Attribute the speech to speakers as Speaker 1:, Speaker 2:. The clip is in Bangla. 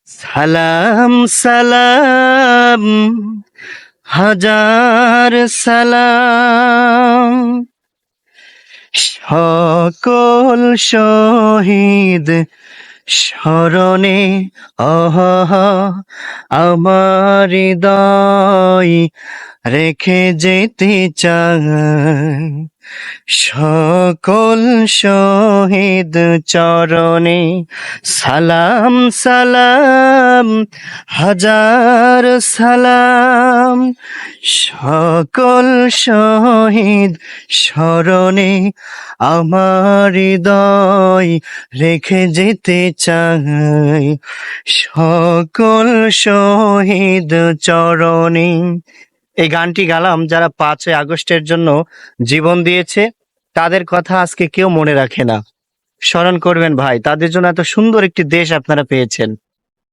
Speaker 1: সালাম সালাম হাজার সালাম সকল শহীদ স্মরণে অহ আমার হৃদয় রেখে যেতে চাই সকল শহীদ চরণে সালাম সালাম হাজার সালাম সকল শহীদ স্মরণে আমার হৃদয় রেখে যেতে চাই সকল শহীদ চরণে। এই গানটি গালাম যারা 5ই আগস্টের জন্য জীবন দিয়েছে, তাদের কথা আজকে কেউ মনে রাখে না। স্মরণ করবেন ভাই, তাদের জন্য এত সুন্দর একটি দেশ আপনারা পেয়েছেন।